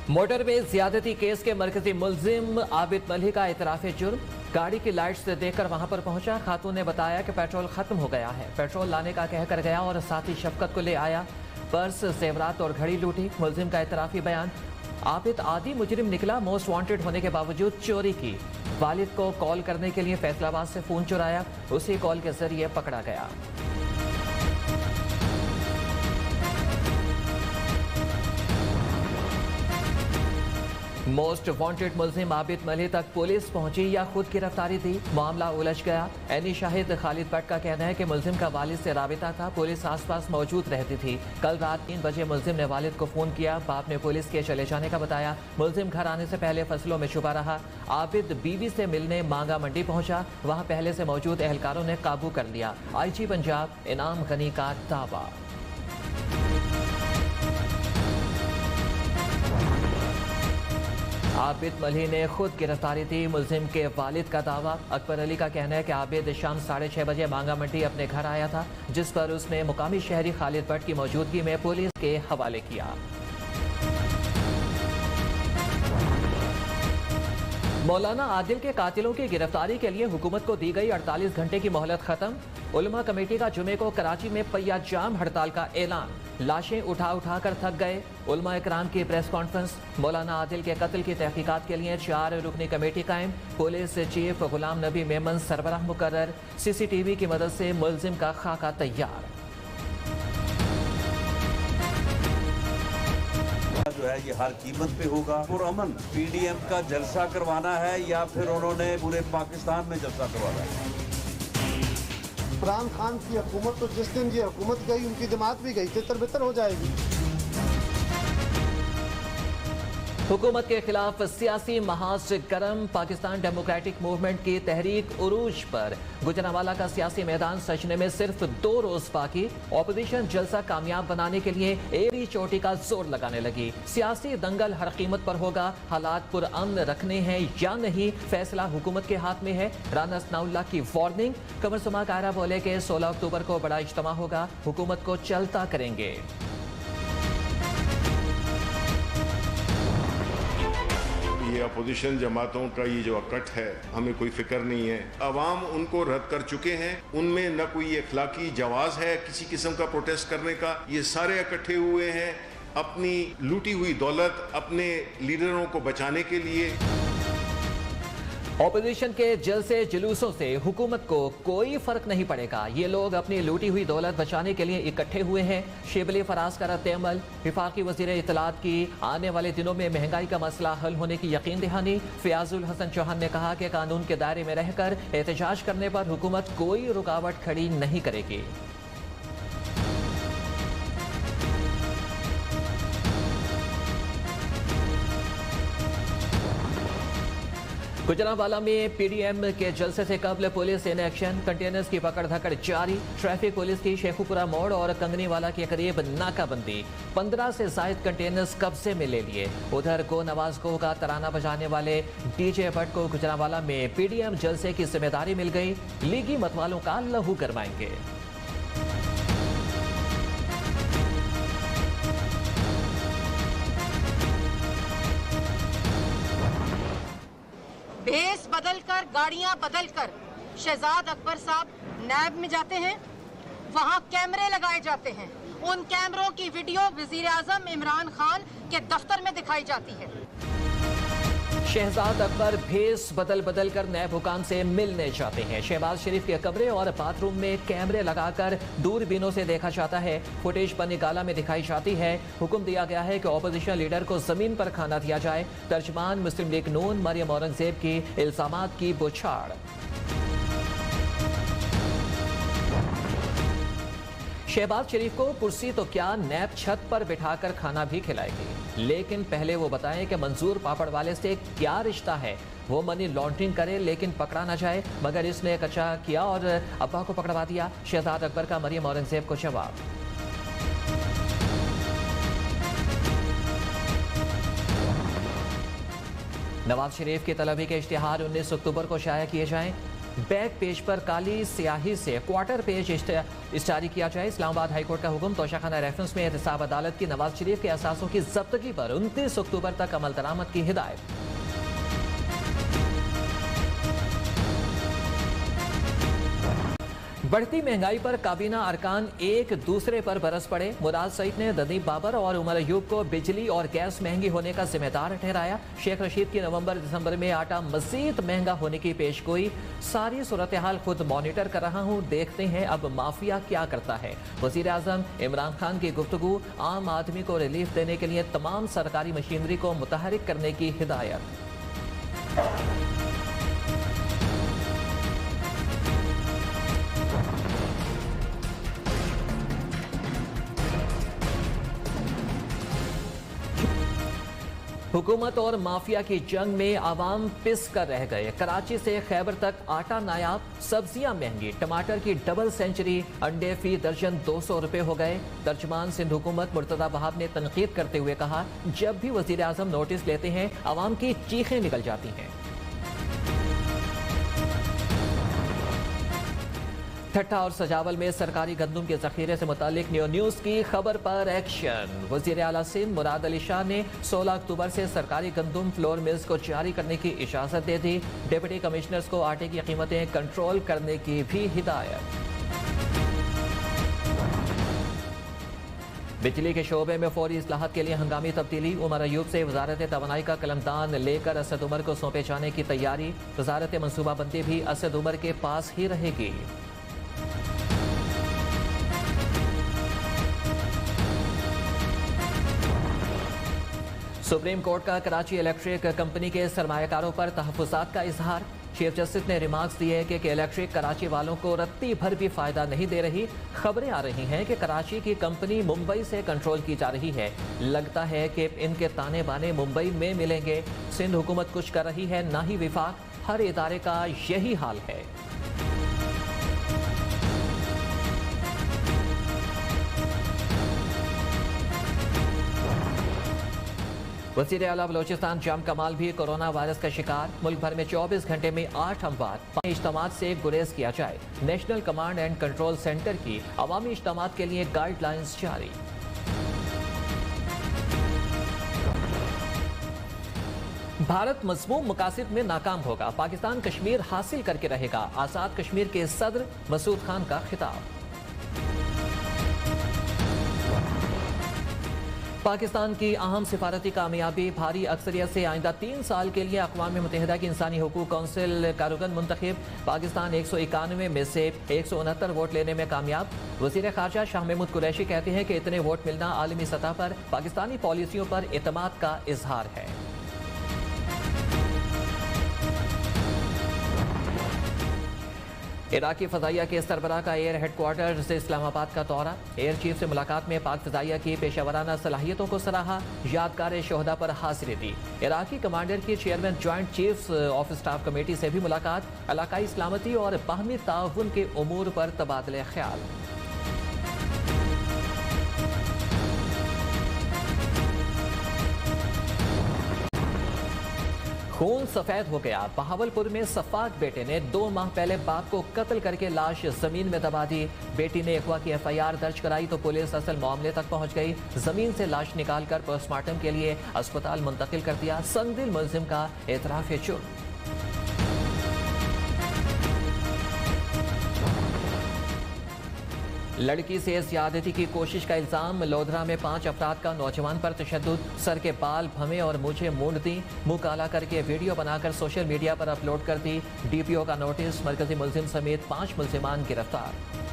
Motorway ज्यादती case के मरकजी मुलजिम आबिद मलिक का इतराफ़ जुर्म। गाड़ी की लाइट से देखकर वहां पर पहुंचा। खातून ने बताया कि पेट्रोल खत्म हो गया है। पेट्रोल लाने का कहकर गया और साथी शफकत को ले आया। पर्स, जेवरात और घड़ी लूटी। मुलजिम का इतराफ़ी बयान। आबिद आदि मुजरिम निकला, मोस्ट वांटेड होने के बावजूद चोरी की। वालिद को कॉल करने के लिए फैसलाबाद से फोन चुराया, उसी कॉल के जरिए पकड़ा गया। मोस्ट वांटेड मुलजिम आबिद मलिक तक पुलिस पहुंची या खुद गिरफ्तारी दी, मामला उलझ गया। एनी शाहिद खालिद भट्ट का कहना है कि मुलजिम का वालिद से राबिता था, पुलिस आसपास मौजूद रहती थी। कल रात 3 बजे मुलजिम ने वालिद को फोन किया, बाप ने पुलिस के चले जाने का बताया। मुलजिम घर आने से पहले फसलों में छुपा रहा। आबिद बीवी से मिलने मांगा मंडी पहुंचा, वहां पहले से मौजूद एहलकारों ने काबू कर लिया। IG पंजाब इनाम गनी का दावा। आबिद मलिक ने खुद गिरफ्तारी दी, मुलजिम के वालिद का दावा। अकबर अली का कहना है कि आबिद शाम 6:30 बजे मांगा मंडी अपने घर आया था, जिस पर उसने मुकामी शहरी खालिद भट्ट की मौजूदगी में पुलिस के हवाले किया। मौलाना आदिल के कातिलों की गिरफ्तारी के लिए हुकूमत को दी गई 48 घंटे की मोहलत खत्म। उलमा कमेटी का जुमे को कराची में पहिया जाम हड़ताल का ऐलान। लाशें उठा उठा कर थक गए। उलमा इकराम की प्रेस कॉन्फ्रेंस। मौलाना आदिल के कत्ल की तहकीकात के लिए 4 रुकनी कमेटी कायम। पुलिस चीफ गुलाम नबी मेमन सरबराह मुकर्रर। CCTV की मदद से मुलजिम का खाका तैयार। जो है ये हर कीमत पे होगा। पुरअमन PDM का जलसा करवाना है या फिर उन्होंने पूरे पाकिस्तान में जलसा करवाना है। इमरान खान की हुकूमत तो जिस दिन ये हुकूमत गई उनकी जमात भी गई, तितर बितर हो जाएगी। हुकूमत के खिलाफ सियासी महाज से गर्म। पाकिस्तान डेमोक्रेटिक मूवमेंट की तहरीक उरूज पर। गुजरांवाला का सियासी मैदान सजने में सिर्फ 2 रोज बाकी। ऑपोजिशन जलसा कामयाब बनाने के लिए एड़ी चोटी का जोर लगाने लगी। सियासी दंगल हर कीमत पर होगा। हालात पुरअमन रखने हैं या नहीं, फैसला हुकूमत के हाथ में है। राना सनाउल्लाह की वार्निंग। कमर सुमा कायरा बोले कि 16 अक्टूबर को बड़ा इज्तिमा होगा, हुकूमत को चलता करेंगे। ये अपोजिशन जमातों का ये जो अकट है, हमें कोई फिक्र नहीं है। अवाम उनको रद्द कर चुके हैं, उनमें न कोई अखलाकी जवाज है किसी किस्म का प्रोटेस्ट करने का। ये सारे इकट्ठे हुए हैं अपनी लूटी हुई दौलत, अपने लीडरों को बचाने के लिए। ऑपोजिशन के जलसे जुलूसों से हुकूमत को कोई फर्क नहीं पड़ेगा। ये लोग अपनी लूटी हुई दौलत बचाने के लिए इकट्ठे हुए हैं। शिबली फराज का रद्द-ए-अमल। वफाकी वज़ीर इत्तलात की आने वाले दिनों में महंगाई का मसला हल होने की यकीन दहानी। फयाजुल हसन चौहान ने कहा कि कानून के दायरे में रहकर एहतजाज करने पर हुकूमत कोई रुकावट खड़ी नहीं करेगी। गुजरांवाला में PDM के जलसे से कबल पुलिस इन एक्शन। कंटेनर्स की पकड़ धकड़ जारी। ट्रैफिक पुलिस की शेखुपुरा मोड़ और कंगनीवाला के करीब नाकाबंदी। 15 से जायद कंटेनर्स कब्जे में ले लिए। उधर गो नवाज गो का तराना बजाने वाले DJ भट्ट को गुजरांवाला में PDM जलसे की जिम्मेदारी मिल गई। लीगी मतवालों का लहू गरमाएंगे। भेस बदलकर, गाड़ियां बदलकर शहजाद अकबर साहब नैब में जाते हैं। वहां कैमरे लगाए जाते हैं। उन कैमरों की वीडियो वजीर आजम इमरान खान के दफ्तर में दिखाई जाती है। शहजाद अकबर भेस बदल बदल कर नैब हुकाम से मिलने जाते हैं। शहबाज शरीफ के कमरे और बाथरूम में कैमरे लगाकर दूरबीनों से देखा जाता है। फुटेज बनी गाला में दिखाई जाती है। हुक्म दिया गया है कि ऑपोजिशन लीडर को जमीन पर खाना दिया जाए। तर्जमान मुस्लिम लीग नून मरियम औरंगजेब की इल्जामात की बुछाड़। शहबाज शरीफ को कुर्सी तो क्या, नैब छत पर बिठाकर खाना भी खिलाएगी। लेकिन पहले वो बताएं कि मंजूर पापड़ वाले से क्या रिश्ता है। वो मनी लॉन्ड्रिंग करे लेकिन पकड़ा ना जाए, मगर इसने कच्चा किया और अब्बा को पकड़वा दिया। शहजाद अकबर का मरियम औरंगजेब को जवाब। नवाज शरीफ की तलबी के इश्तिहार 19 अक्टूबर को शाया किए जाएं। बैक पेज पर काली स्याही से क्वार्टर पेज जारी किया जाए। इस्लामाबाद हाईकोर्ट का हुक्म, तोशाखाना रेफरेंस में एहतसाब अदालत की नवाज शरीफ के असासों की जब्तगी पर 29 अक्टूबर तक अमल दरामद की हिदायत। बढ़ती महंगाई पर काबीना अरकान एक दूसरे पर बरस पड़े। मुराद सईद ने नदीम बाबर और उमर अयूब को बिजली और गैस महंगी होने का जिम्मेदार ठहराया। शेख रशीद की नवंबर दिसंबर में आटा मजीद महंगा होने की पेशगोई। सारी सूरत हाल खुद मॉनिटर कर रहा हूं, देखते हैं अब माफिया क्या करता है। वजीर आजम इमरान खान की गुफ्तगू, आम आदमी को रिलीफ देने के लिए तमाम सरकारी मशीनरी को मुतहरिक करने की हिदायत। हुकूमत और माफिया की जंग में आवाम पिस कर रह गए। कराची से खैबर तक आटा नायाब, सब्जियां महंगी, टमाटर की डबल सेंचुरी, अंडे फी दर्जन 200 रुपए हो गए। तर्जुमान सिंध हुकूमत मुर्तजा वहाब ने तनकीद करते हुए कहा, जब भी वजीर आजम नोटिस लेते हैं आवाम की चीखें निकल जाती हैं। ठट्ठा और सजावल में सरकारी गंदम के जखीरे से मुतालिक न्यूज़ की खबर पर एक्शन। वजीर आला सिंध मुराद अली शाह ने 16 अक्टूबर से सरकारी गंदम फ्लोर मिल्स को जारी करने की इजाज़त दे दी। डिप्टी कमिश्नर्स को आटे की कीमतें कंट्रोल करने की भी हिदायत। बिजली के शोबे में फौरी इस्लाहत के लिए हंगामी तब्दीली। उमर अयूब से वजारत तवानाई का कलमदान लेकर असद उमर को सौंपे जाने की तैयारी। वजारत मनसूबाबंदी भी असद उमर के पास ही रहेगी। सुप्रीम कोर्ट का कराची इलेक्ट्रिक कंपनी के सरमायाकारों पर तहफ़्फ़ुज़ात का इजहार। चीफ जस्टिस ने रिमार्क्स दिए कि इलेक्ट्रिक कराची वालों को रत्ती भर भी फायदा नहीं दे रही। खबरें आ रही हैं कि कराची की कंपनी मुंबई से कंट्रोल की जा रही है। लगता है कि इनके ताने बाने मुंबई में मिलेंगे। सिंध हुकूमत कुछ कर रही है, ना ही विफाक। हर इदारे का यही हाल है। वज़ीर आला बलोचिस्तान जाम कमाल भी कोरोना वायरस का शिकार। मुल्क भर में 24 घंटे में 8 अमवात। इज्तिमात से गुरेज किया जाए। National command and control centre की अवामी इज्तिमात के लिए गाइडलाइंस जारी। भारत मज़मूम मकासद में नाकाम होगा, पाकिस्तान कश्मीर हासिल करके रहेगा। आज़ाद कश्मीर के सदर मसूद खान का खिताब। पाकिस्तान की अहम सिफारती कामयाबी, भारी अक्सरियत से आइंदा 3 साल के लिए अक़वाम मुत्तहिदा की इंसानी हुकूक कौंसिल का रुकन मुंतखब। पाकिस्तान 191 में से 169 वोट लेने में कामयाब। वज़ीर ख़ारजा शाह महमूद कुरैशी कहते हैं कि इतने वोट मिलना आलमी सतह पर पाकिस्तानी पॉलिसियों पर एतमाद का इजहार है। इराकी फ़ज़ाइया के सरबराह का एयर हेडक्वार्टर से इस्लामाबाद का दौरा। एयर चीफ से मुलाकात में पाक फ़ज़ाइया की पेशावराना सलाहियतों को सराहा। यादगार शोहदा पर हाज़िरी दी। इराकी कमांडर की chairman joint chiefs of staff committee से भी मुलाकात। इलाकाई सलामती और बाहमी ताउन के उमूर पर तबादले ख्याल। खून सफेद हो गया। बहावलपुर में सफाक बेटे ने 2 माह पहले बाप को कत्ल करके लाश जमीन में दबा दी। बेटी ने अगवा की FIR दर्ज कराई तो पुलिस असल मामले तक पहुंच गई। जमीन से लाश निकालकर पोस्टमार्टम के लिए अस्पताल मुंतकिल कर दिया। संगदिल मुलजिम का एतराफ जुर्म। लड़की से ज्यादती की कोशिश का इल्जाम। लोधरा में 5 अफराद का नौजवान पर तशद्दुद। सर के बाल भमे और मुझे मूंड दी। मुंह काला करके वीडियो बनाकर सोशल मीडिया पर अपलोड कर दी। DPO का नोटिस। मरकजी मुलजिम समेत 5 मुलजिमान गिरफ्तार।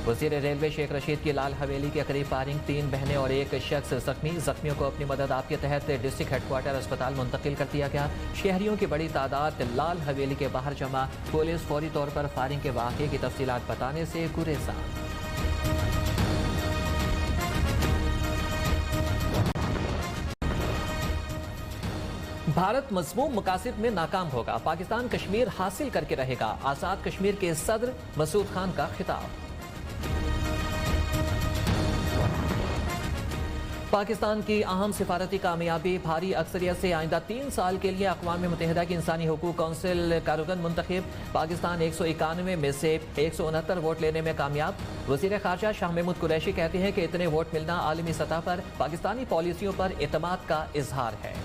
वज़ीर रेलवे शेख रशीद की लाल हवेली के करीब फायरिंग। 3 बहनें और 1 शख्स जख्मी। जख्मियों को अपनी मदद आपके तहत डिस्ट्रिक्ट हेडक्वार्टर अस्पताल मुंतकिल कर दिया गया। शहरियों की बड़ी तादाद लाल हवेली के बाहर जमा। पुलिस फौरी तौर पर फायरिंग के वाक़े की तफसीलात बताने से गुरेज़ान। भारत मज़मूम मकासद में नाकाम होगा, पाकिस्तान कश्मीर हासिल करके रहेगा। आज़ाद कश्मीर के सदर मसूद खान का खिताब। पाकिस्तान की अहम सिफारती कामयाबी, भारी अक्सरियत से आइंदा 3 साल के लिए अक़वाम मुत्तहिदा की इंसानी हुकूक कौंसिल का रुकन मुंतखब। पाकिस्तान 191 में से 169 वोट लेने में कामयाब। वज़ीर ख़ारजा शाह महमूद कुरैशी कहते हैं कि इतने वोट मिलना आलमी सतह पर पाकिस्तानी पॉलिसियों पर एतमाद का इजहार है।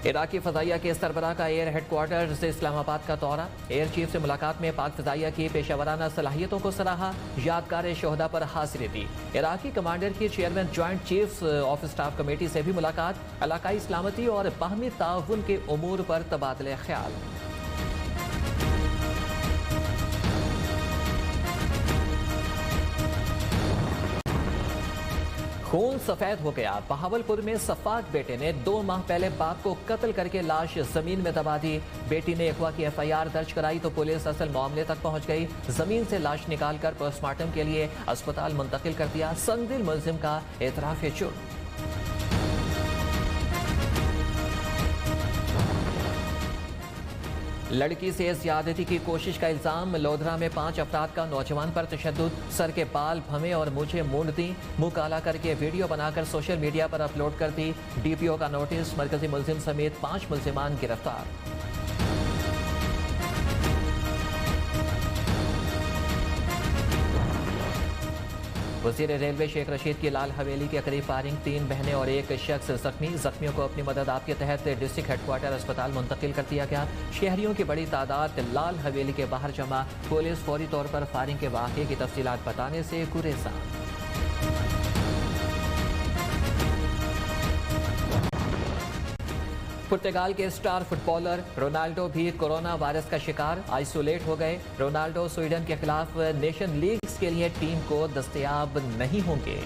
इराकी फ़ज़ाइया के सरबराह का एयर हेडक्वार्टर से इस्लामाबाद का दौरा। एयर चीफ से मुलाकात में पाक फ़ज़ाइया की पेशावराना सलाहियतों को सराहा, यादगार शोहदा पर हाज़िरी दी। इराकी कमांडर की chairman joint chiefs of staff committee से भी मुलाकात। इलाकाई सलामती और बाहमी ताउन के उमूर पर तबादले ख्याल। खून सफेद हो गया। बहावलपुर में सफाक बेटे ने 2 माह पहले बाप को कत्ल करके लाश जमीन में दबा दी। बेटी ने अगवा की FIR दर्ज कराई तो पुलिस असल मामले तक पहुंच गई। जमीन से लाश निकालकर पोस्टमार्टम के लिए अस्पताल मुंतकिल कर दिया। संगदिल मुलजिम का एतराफ जुर्म। लड़की से ज्यादती की कोशिश का इल्जाम। लोधरा में 5 अफराद का नौजवान पर तशद्दुद। सर के बाल भमे और मुझे मूंड दी। मुंह काला करके वीडियो बनाकर सोशल मीडिया पर अपलोड कर दी। DPO का नोटिस। मरकजी मुलजिम समेत 5 मुलजिमान गिरफ्तार। वज़ीर रेलवे शेख रशीद की लाल हवेली के करीब फायरिंग। 3 बहनें और 1 शख्स जख्मी। जख्मियों को अपनी मदद आपके तहत डिस्ट्रिक्ट हेडक्वार्टर अस्पताल मुंतकिल कर दिया गया। शहरियों की बड़ी तादाद लाल हवेली के बाहर जमा। पुलिस फौरी तौर पर फायरिंग के वाक़े की तफसीलात बताने से गुरेज़ां। पुर्तगाल के स्टार फुटबॉलर रोनाल्डो भी कोरोना वायरस का शिकार, आइसोलेट हो गए। रोनाल्डो स्वीडन के खिलाफ नेशन लीग्स के लिए टीम को दस्तयाब नहीं होंगे।